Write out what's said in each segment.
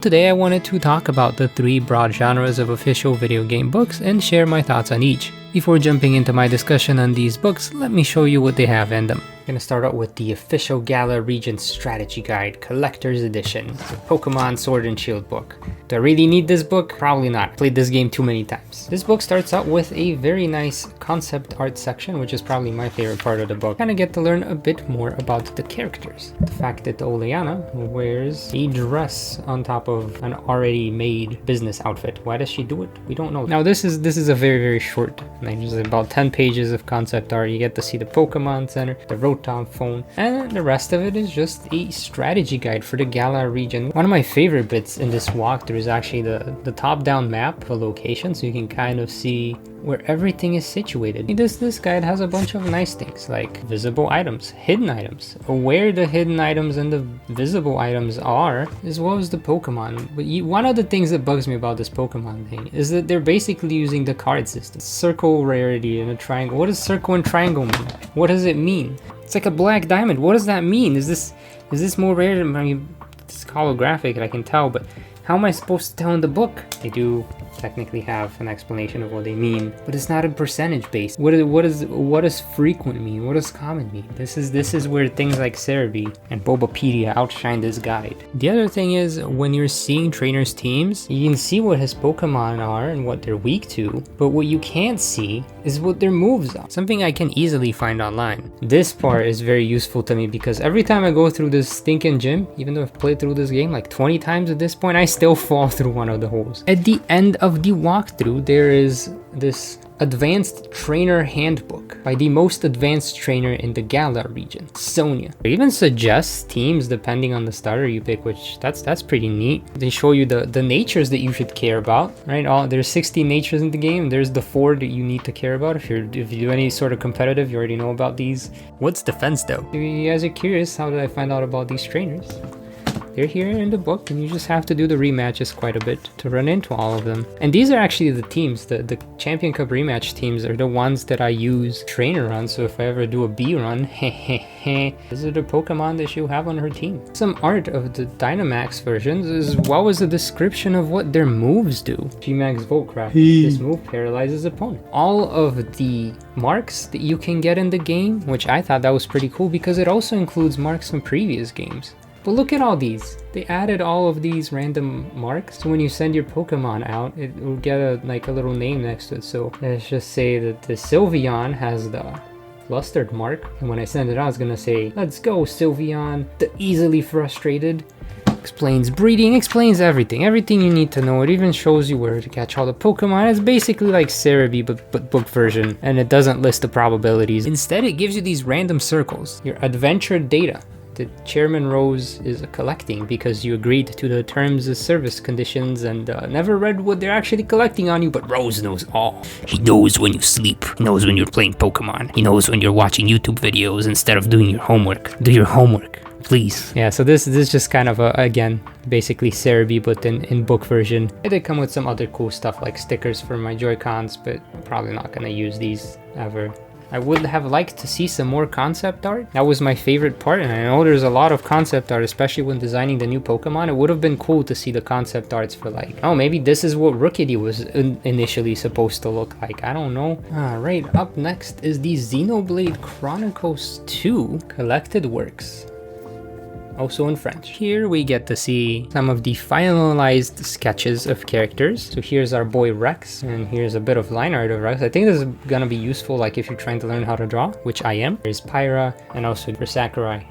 Today I wanted to talk about the 3 broad genres of official video game books and share my thoughts on each. Before jumping into my discussion on these books, let me show you what they have in them. I'm gonna start out with the official Gala Region Strategy Guide Collector's Edition, the Pokemon Sword and Shield book. Do I really need this book? Probably not. Played this game too many times. This book starts out with a very nice concept art section, which is probably my favorite part of the book. Kinda get to learn a bit more about the characters. The fact that Oleana wears a dress on top of an already made business outfit. Why does she do it? We don't know. Now this is a very short, like just about 10 pages of concept art. You get to see the Pokemon Center, the Rotom phone, and the rest of it is just a strategy guide for the Gala region. One of my favorite bits in this walkthrough is actually the top-down map of a location, so you can kind of see where everything is situated. This guide has a bunch of nice things like visible items, hidden items, where the hidden items and the visible items are, as well as the Pokemon. But one of the things that bugs me about this Pokemon thing is that they're basically using the card system. Circle rarity and a triangle. What does circle and triangle mean? What does it mean? It's like a black diamond. What does that mean? Is this more rare than, I mean, it's holographic, I can tell, but how am I supposed to tell in the book? They do technically have an explanation of what they mean, but it's not a percentage based. What does frequent mean? What does common mean? This is where things like Cerebi and Bulbapedia outshine this guide. The other thing is, when you're seeing trainers' teams, you can see what his Pokemon are and what they're weak to, but what you can't see is what their moves are. Something I can easily find online. This part is very useful to me because every time I go through this stinking gym, even though I've played through this game like 20 times at this point, I still fall through one of the holes. At the end of the walkthrough, there is this advanced trainer handbook by the most advanced trainer in the Gala region, Sonia. It even suggests teams depending on the starter you pick, which that's pretty neat. They show you the natures that you should care about, right? There's 60 natures in the game. There's the 4 that you need to care about. If you do any sort of competitive, you already know about these. What's defense though? If you guys are curious, how did I find out about these trainers? They're here in the book, and you just have to do the rematches quite a bit to run into all of them. And these are actually the teams, the Champion Cup rematch teams are the ones that I use trainer on, so if I ever do a B run, these are the Pokemon that she'll have on her team. Some art of the Dynamax versions, as well as a description of what their moves do. G-Max Voltcraft, this move paralyzes opponent. All of the marks that you can get in the game, which I thought that was pretty cool because it also includes marks from previous games. But look at all these. They added all of these random marks. So when you send your Pokemon out, it will get a little name next to it. So let's just say that the Sylveon has the flustered mark. And when I send it out, it's gonna say, "Let's go, Sylveon, the easily frustrated." Explains breeding, explains everything you need to know. It even shows you where to catch all the Pokemon. It's basically like Cerebi but book version, and it doesn't list the probabilities. Instead, it gives you these random circles, your adventure data that Chairman Rose is collecting because you agreed to the terms of service conditions and never read what they're actually collecting on you, but Rose knows all. He knows when you sleep, he knows when you're playing Pokemon, he knows when you're watching YouTube videos instead of doing your homework. Do your homework, please. Yeah, so this is just kind of again, basically Cerebi, but in book version. It did come with some other cool stuff like stickers for my Joy-Cons, but I'm probably not gonna use these ever. I would have liked to see some more concept art. That was my favorite part, and I know there's a lot of concept art, especially when designing the new Pokemon. It would have been cool to see the concept arts for like, oh, maybe this is what Rookidee was initially supposed to look like. I don't know. Alright, up next is the Xenoblade Chronicles 2 Collected Works. Also in French. Here we get to see some of the finalized sketches of characters. So here's our boy Rex, and here's a bit of line art of Rex. I think this is gonna be useful like if you're trying to learn how to draw, which I am. There's Pyra, and also for Sakurai.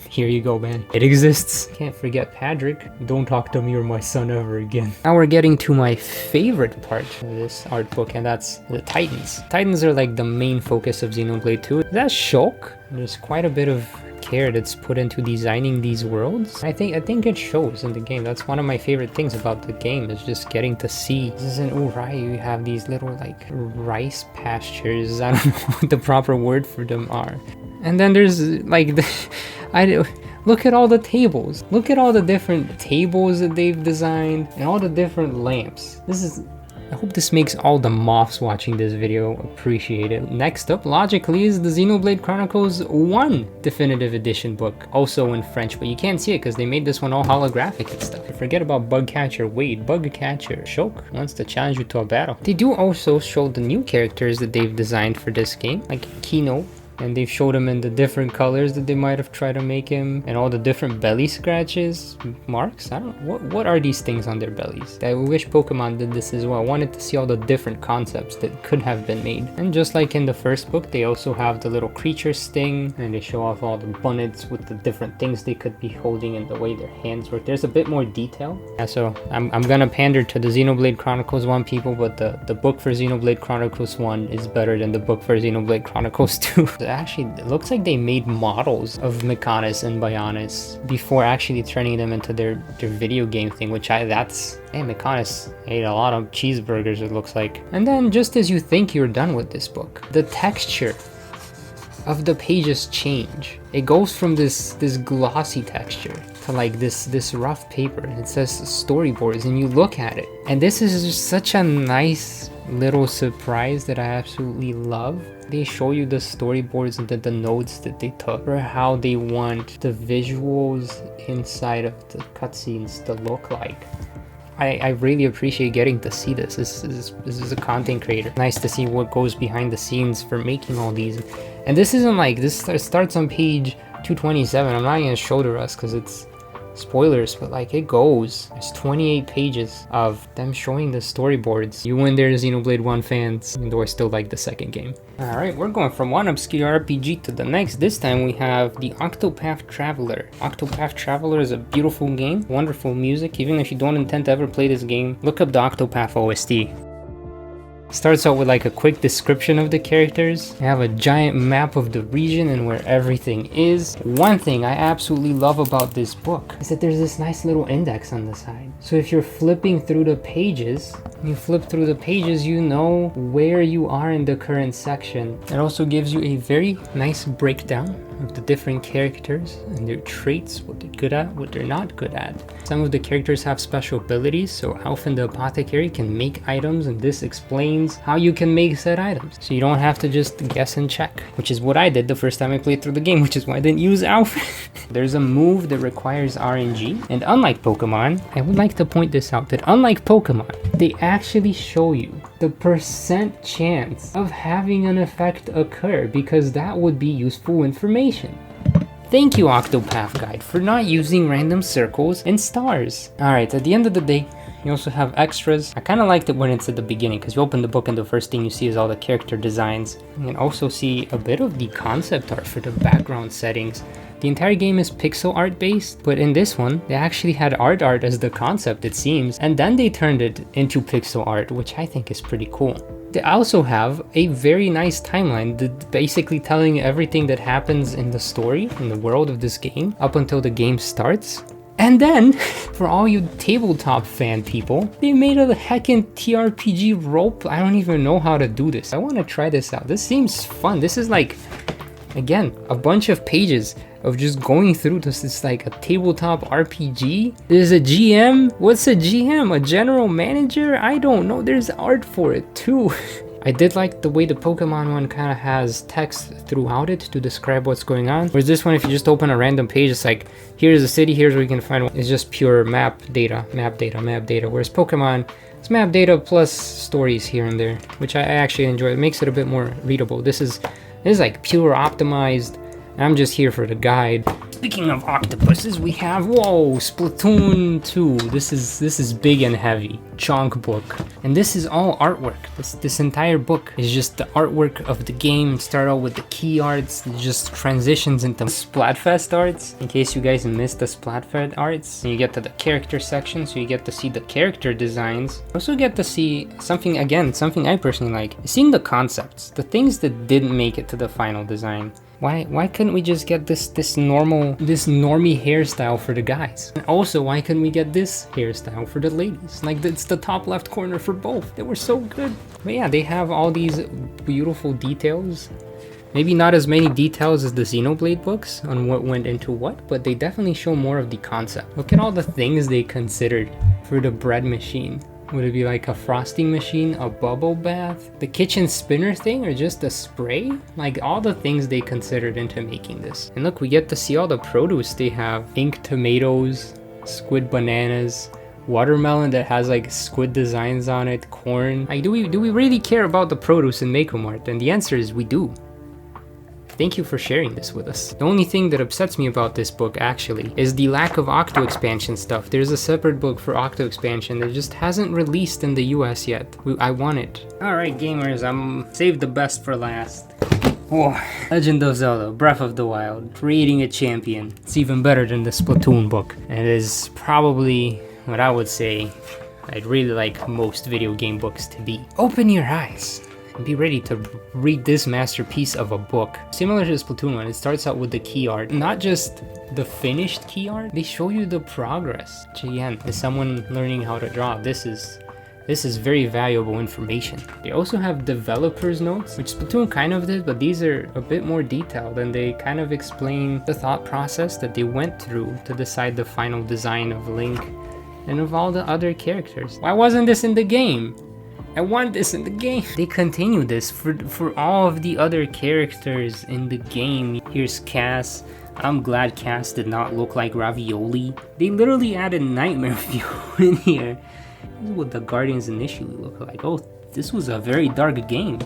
Here you go, man. It exists. Can't forget Patrick. Don't talk to me or my son ever again. Now we're getting to my favorite part of this art book, and that's the Titans. Titans are like the main focus of Xenoblade 2. That's Shulk. There's quite a bit of care that's put into designing these worlds. I think it shows in the game. That's one of my favorite things about the game, is just getting to see. This is in Urai, you have these little like rice pastures. I don't know what the proper word for them are. And then there's like look at all the tables. Look at all the different tables that they've designed and all the different lamps. This is I hope this makes all the moths watching this video appreciate it. Next up, logically, is the Xenoblade Chronicles 1 Definitive Edition book, also in French, but you can't see it because they made this one all holographic and stuff. Forget about Bugcatcher Wade. Bugcatcher Shulk wants to challenge you to a battle. They do also show the new characters that they've designed for this game, like Kino, and they've showed him in the different colors that they might have tried to make him, and all the different belly scratches, marks. I don't know, what are these things on their bellies? I wish Pokemon did this as well. I wanted to see all the different concepts that could have been made. And just like in the first book, they also have the little creature sting, and they show off all the bunnets with the different things they could be holding and the way their hands work. There's a bit more detail. Yeah, so I'm gonna pander to the Xenoblade Chronicles 1 people, but the book for Xenoblade Chronicles 1 is better than the book for Xenoblade Chronicles 2. Actually, it looks like they made models of Mechonis and Bionis before actually turning them into their video game thing, which Mechonis ate a lot of cheeseburgers, it looks like. And then just as you think you're done with this book, the texture of the pages change. It goes from this glossy texture to like this rough paper. It says storyboards, and you look at it, and this is just such a nice little surprise that I absolutely love. They show you the storyboards and the notes that they took for how they want the visuals inside of the cutscenes to look like. I really appreciate getting to see this. This is a content creator. Nice to see what goes behind the scenes for making all these. And this isn't like, this starts on page 227. I'm not gonna show the rest because it's spoilers, but like it goes. There's 28 pages of them showing the storyboards. You win there, Xenoblade 1 fans, even though I still like the second game. Alright, we're going from one obscure RPG to the next. This time we have the Octopath Traveler. Octopath Traveler is a beautiful game, wonderful music. Even if you don't intend to ever play this game, look up the Octopath OST. Starts out with like a quick description of the characters. You have a giant map of the region and where everything is. One thing I absolutely love about this book is that there's this nice little index on the side. So if you're flipping through the pages, you know where you are in the current section. It also gives you a very nice breakdown of the different characters and their traits, what they're good at, what they're not good at. Some of the characters have special abilities, so Alphen the Apothecary can make items, and this explains how you can make said items. So you don't have to just guess and check, which is what I did the first time I played through the game, which is why I didn't use Alphen. There's a move that requires RNG, and unlike Pokemon, I would like to point this out, that unlike Pokemon, they actually show you the % chance of having an effect occur, because that would be useful information. Thank you, Octopath Guide, for not using random circles and stars. Alright, at the end of the day, you also have extras. I kind of liked it when it's at the beginning, because you open the book and the first thing you see is all the character designs. You can also see a bit of the concept art for the background settings. The entire game is pixel art based, but in this one, they actually had art as the concept, it seems, and then they turned it into pixel art, which I think is pretty cool. They also have a very nice timeline, basically telling everything that happens in the story, in the world of this game, up until the game starts. And then, for all you tabletop fan people, they made a heckin' TRPG rope. I don't even know how to do this. I want to try this out. This seems fun. This is like, again, a bunch of pages of just going through this. It's like a tabletop RPG. There's a GM. What's a GM? A general manager? I don't know. There's art for it too. I did like the way the Pokemon one kind of has text throughout it to describe what's going on. Whereas this one, if you just open a random page, it's like, here's a city, here's where you can find one. It's just pure map data. Whereas Pokemon, it's map data plus stories here and there, which I actually enjoy. It makes it a bit more readable. This is like pure optimized. I'm just here for the guide. Speaking of octopuses, we have, whoa, Splatoon 2. This is big and heavy. Chonk book. And this is all artwork. This entire book is just the artwork of the game. Start out with the key arts, it just transitions into Splatfest arts, in case you guys missed the Splatfest arts. And you get to the character section, so you get to see the character designs. You also get to see something I personally like, seeing the concepts, the things that didn't make it to the final design. Why couldn't we just get this normie hairstyle for the guys? And also, why couldn't we get this hairstyle for the ladies? Like, it's the top left corner for both. They were so good. But yeah, they have all these beautiful details. Maybe not as many details as the Xenoblade books on what went into what, but they definitely show more of the concept. Look at all the things they considered for the bread machine. Would it be like a frosting machine, a bubble bath, the kitchen spinner thing, or just a spray? Like all the things they considered into making this. And look, we get to see all the produce they have. Pink tomatoes, squid bananas, watermelon that has like squid designs on it, corn. Like, do we really care about the produce in Mako Mart? And the answer is we do. Thank you for sharing this with us. The only thing that upsets me about this book actually is the lack of Octo expansion stuff. There's a separate book for Octo expansion that just hasn't released in the US yet. I want it. Alright gamers, I'm saved the best for last. Oh, Legend of Zelda, Breath of the Wild, Creating a Champion. It's even better than the Splatoon book. And it is probably what I would say I'd really like most video game books to be. Open your eyes. Be ready to read this masterpiece of a book. Similar to the Splatoon one, it starts out with the key art. Not just the finished key art, they show you the progress. Which again, as someone learning how to draw, this is very valuable information. They also have developer's notes, which Splatoon kind of did, but these are a bit more detailed and they kind of explain the thought process that they went through to decide the final design of Link and of all the other characters. Why wasn't this in the game? I want this in the game. They continue this for all of the other characters in the game. Here's Cass. I'm glad Cass did not look like ravioli. They literally added Nightmare Fuel in here. This is what the Guardians initially looked like. Oh, this was a very dark game.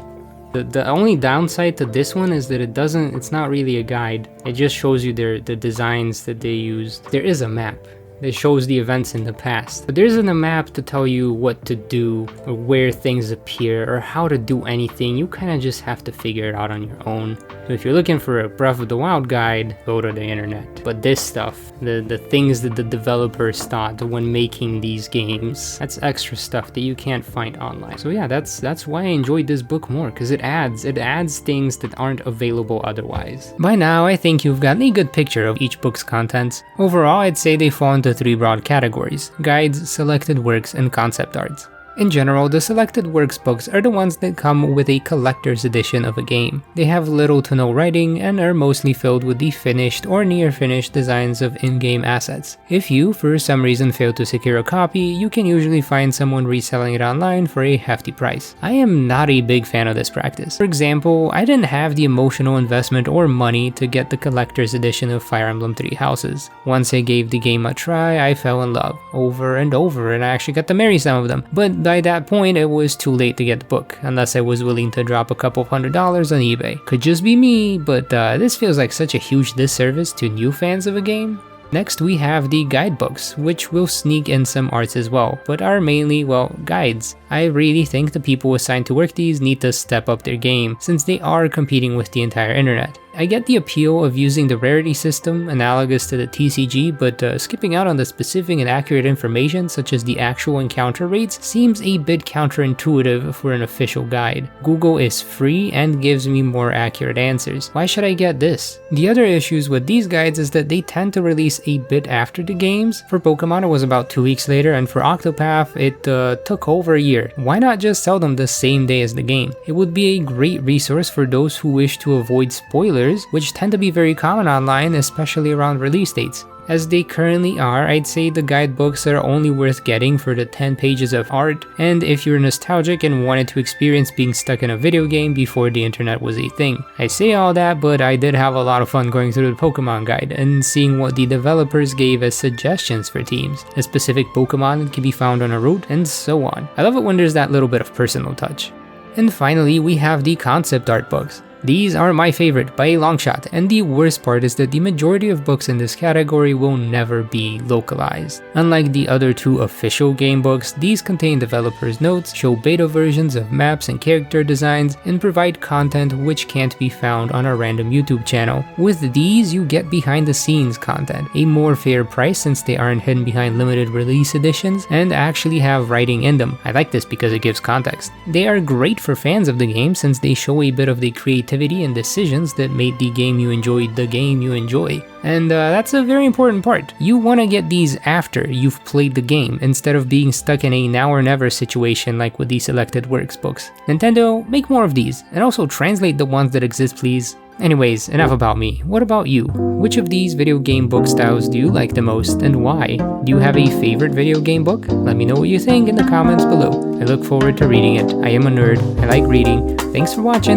The only downside to this one is that it's not really a guide. It just shows you the designs that they used. There is a map that shows the events in the past, but there isn't a map to tell you what to do or where things appear or how to do anything. You kind of just have to figure it out on your own. So if you're looking for a Breath of the Wild guide, go to the internet. But this stuff, the things that the developers thought when making these games, that's extra stuff that you can't find online. So yeah, that's why I enjoyed this book more, because it adds things that aren't available otherwise. By now, I think you've gotten a good picture of each book's contents. Overall, I'd say they fall into three broad categories: guides, selected works, and concept arts. In general, the selected works books are the ones that come with a collector's edition of a game. They have little to no writing and are mostly filled with the finished or near finished designs of in-game assets. If you, for some reason, fail to secure a copy, you can usually find someone reselling it online for a hefty price. I am not a big fan of this practice. For example, I didn't have the emotional investment or money to get the collector's edition of Fire Emblem Three Houses. Once I gave the game a try, I fell in love over and over, and I actually got to marry some of them. But by that point, it was too late to get the book, unless I was willing to drop a couple $100 on eBay. Could just be me, but this feels like such a huge disservice to new fans of a game. Next, we have the guidebooks, which will sneak in some arts as well, but are mainly, well, guides. I really think the people assigned to work these need to step up their game, since they are competing with the entire internet. I get the appeal of using the rarity system analogous to the TCG, but skipping out on the specific and accurate information such as the actual encounter rates seems a bit counterintuitive for an official guide. Google is free and gives me more accurate answers. Why should I get this? The other issues with these guides is that they tend to release a bit after the games. For Pokemon it was about 2 weeks later, and for Octopath it took over a year. Why not just sell them the same day as the game? It would be a great resource for those who wish to avoid spoilers, which tend to be very common online, especially around release dates. As they currently are, I'd say the guidebooks are only worth getting for the 10 pages of art, and if you're nostalgic and wanted to experience being stuck in a video game before the internet was a thing. I say all that, but I did have a lot of fun going through the Pokemon guide and seeing what the developers gave as suggestions for teams, a specific Pokemon that can be found on a route, and so on. I love it when there's that little bit of personal touch. And finally, we have the concept art books. These are my favorite by a long shot, and the worst part is that the majority of books in this category will never be localized. Unlike the other two official game books, these contain developers' notes, show beta versions of maps and character designs, and provide content which can't be found on a random YouTube channel. With these, you get behind the scenes content, a more fair price since they aren't hidden behind limited release editions, and actually have writing in them. I like this because it gives context. They are great for fans of the game since they show a bit of the creativity and decisions that made the game you enjoyed the game you enjoy. And that's a very important part. You want to get these after you've played the game, instead of being stuck in a now or never situation like with the selected works books. Nintendo, make more of these, and also translate the ones that exist please. Anyways, enough about me. What about you? Which of these video game book styles do you like the most and why? Do you have a favorite video game book? Let me know what you think in the comments below. I look forward to reading it. I am a nerd. I like reading. Thanks for watching.